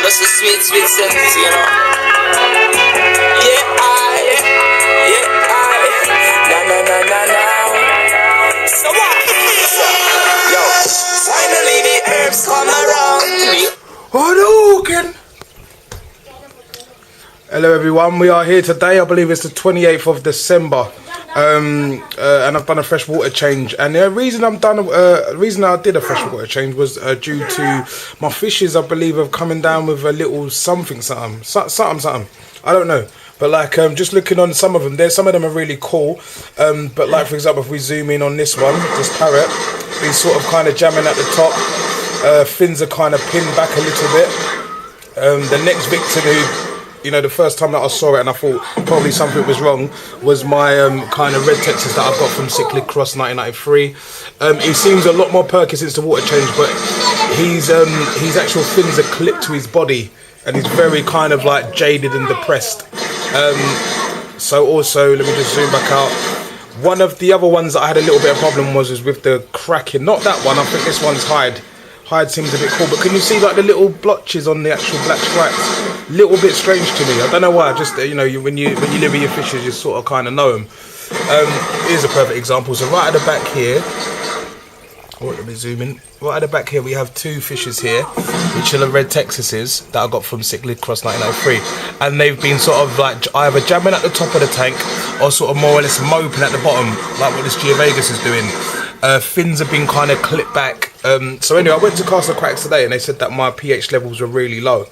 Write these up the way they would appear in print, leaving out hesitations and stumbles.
that's the sweet, sweet sense, you know. Yeah, na. So what? Yo, finally the herbs come around. Hadouken! Hello everyone, we are here today. I believe it's the 28th of December, and I've done a freshwater change. And the reason I did a freshwater change was due to my fishes. I believe have coming down with a little something. I don't know, but like just looking on some of them, some of them are really cool. But like for example, if we zoom in on this one, this parrot, he's sort of kind of jamming at the top. Fins are kind of pinned back a little bit. The next victim who, you know, the first time that I saw it and I thought probably something was wrong was my kind of red Texas that I've got from Cichlid Cross 1993. He seems a lot more perky since the water change, but his actual fins are clipped to his body and he's very kind of like jaded and depressed. So also, let me just zoom back out. One of the other ones that I had a little bit of problem was with the cracking. Not that one, I think this one's hide. Hide seems a bit cool, but can you see like the little blotches on the actual black stripes? Little bit strange to me. I don't know why. Just you know, when you live with your fishes, you sort of kind of know them. Here's a perfect example. So right at the back here, let me zoom in. Right at the back here, we have two fishes here, which are the red Texases that I got from Cichlid Cross 1903, and they've been sort of like either jamming at the top of the tank or sort of more or less moping at the bottom, like what this Geovegas is doing. Fins have been kind of clipped back. So anyway, I went to Castle Cracks today and they said that my pH levels were really low.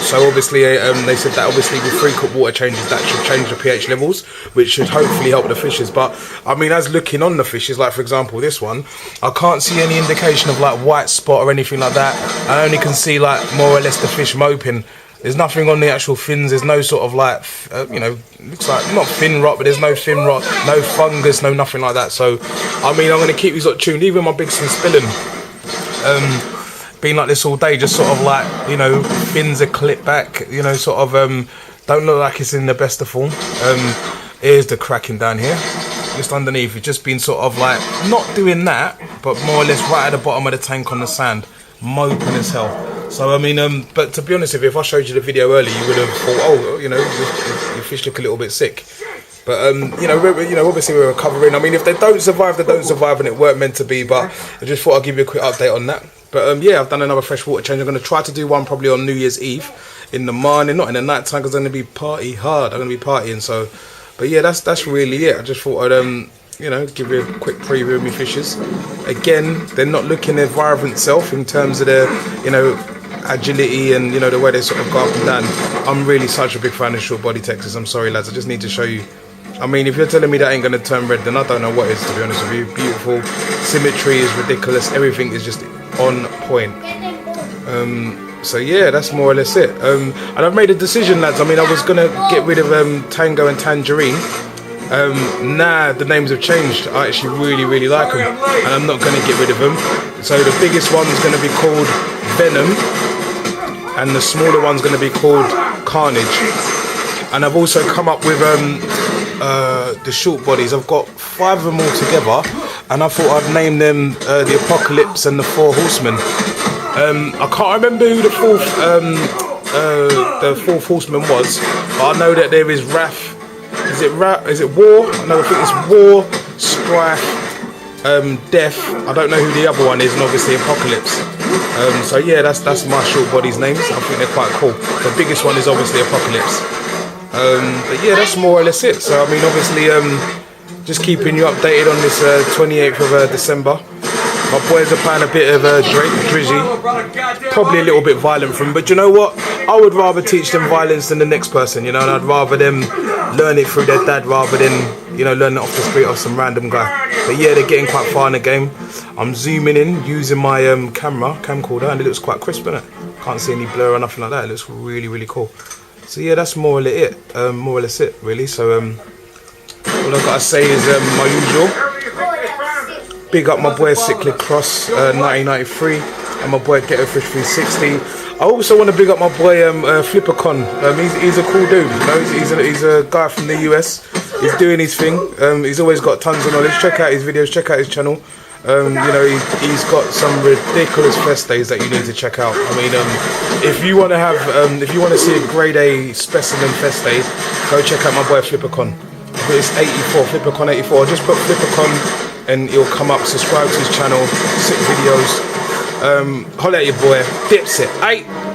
So obviously they said that obviously with frequent water changes that should change the pH levels, which should hopefully help the fishes. But I mean, as looking on the fishes, like for example this one, I can't see any indication of like white spot or anything like that. I only can see like more or less the fish moping. There's nothing on the actual fins. There's no sort of like, you know, looks like not fin rot, but there's no fin rot, no fungus, no nothing like that. So, I mean, I'm going to keep these up tuned. Even my big son spilling, being like this all day, just sort of like, you know, fins are clipped back, you know, sort of don't look like it's in the best of form. Here's the cracking down here, just underneath. It's just been sort of like not doing that, but more or less right at the bottom of the tank on the sand, moping as hell. So I mean, but to be honest with you, if I showed you the video earlier, you would have thought, oh, you know, your fish look a little bit sick. But you know, obviously we're recovering. I mean, if they don't survive, they don't survive, and it weren't meant to be. But I just thought I'd give you a quick update on that. But yeah, I've done another freshwater change. I'm going to try to do one probably on New Year's Eve in the morning, not in the night time, because I'm going to be party hard. I'm going to be partying. So, but yeah, that's really it. I just thought I'd you know, give you a quick preview of my fishes. Again, they're not looking their vibrant self in terms of their, you know, agility and, you know, the way they sort of go up and down. I'm really such a big fan of short body Texas. I'm sorry lads, I just need to show you. I mean, if you're telling me that ain't going to turn red, then I don't know what is, to be honest with you. Beautiful, symmetry is ridiculous, everything is just on point. So yeah, that's more or less it. And I've made a decision lads. I mean, I was going to get rid of Tango and Tangerine. Now the names have changed. I actually really like them, and I'm not going to get rid of them. So the biggest one's going to be called Venom, and the smaller one's going to be called Carnage. And I've also come up with the short bodies. I've got 5 of them all together, and I thought I'd name them the Apocalypse and the 4 Horsemen. I can't remember who the fourth horseman was, but I know that there is Wrath. Is it War? No, I think it's War, Strife, Death. I don't know who the other one is, and obviously Apocalypse. So yeah, that's my short bodies names. I think they're quite cool. The biggest one is obviously Apocalypse. But yeah, that's more or less it. So I mean, obviously, just keeping you updated on this 28th of December. My boys are playing a bit of Drake Drizzy, probably a little bit violent for them, but you know what? I would rather teach them violence than the next person, you know, and I'd rather them learn it through their dad rather than, you know, learn it off the street of some random guy. But yeah, they're getting quite far in the game. I'm zooming in using my camcorder, and it looks quite crisp, isn't it? Can't see any blur or nothing like that. It looks really cool. So yeah, that's more or less it, really. So all I've got to say is my usual. Big up my boy Cichlid Cross 1993 and my boy Ghetto Fish 360. I also want to big up my boy Flippercon. He's a cool dude. You know, he's a guy from the US. He's doing his thing. He's always got tons of knowledge. Check out his videos. Check out his channel. You know, he's got some ridiculous fest days that you need to check out. I mean, if you want to have, if you want to see a grade A specimen fest day, go check out my boy Flippercon. It's 84, Flippercon 84. Just put Flippercon and it'll come up. Subscribe to his channel, sick videos. Holler at your boy, Dipset. Aye.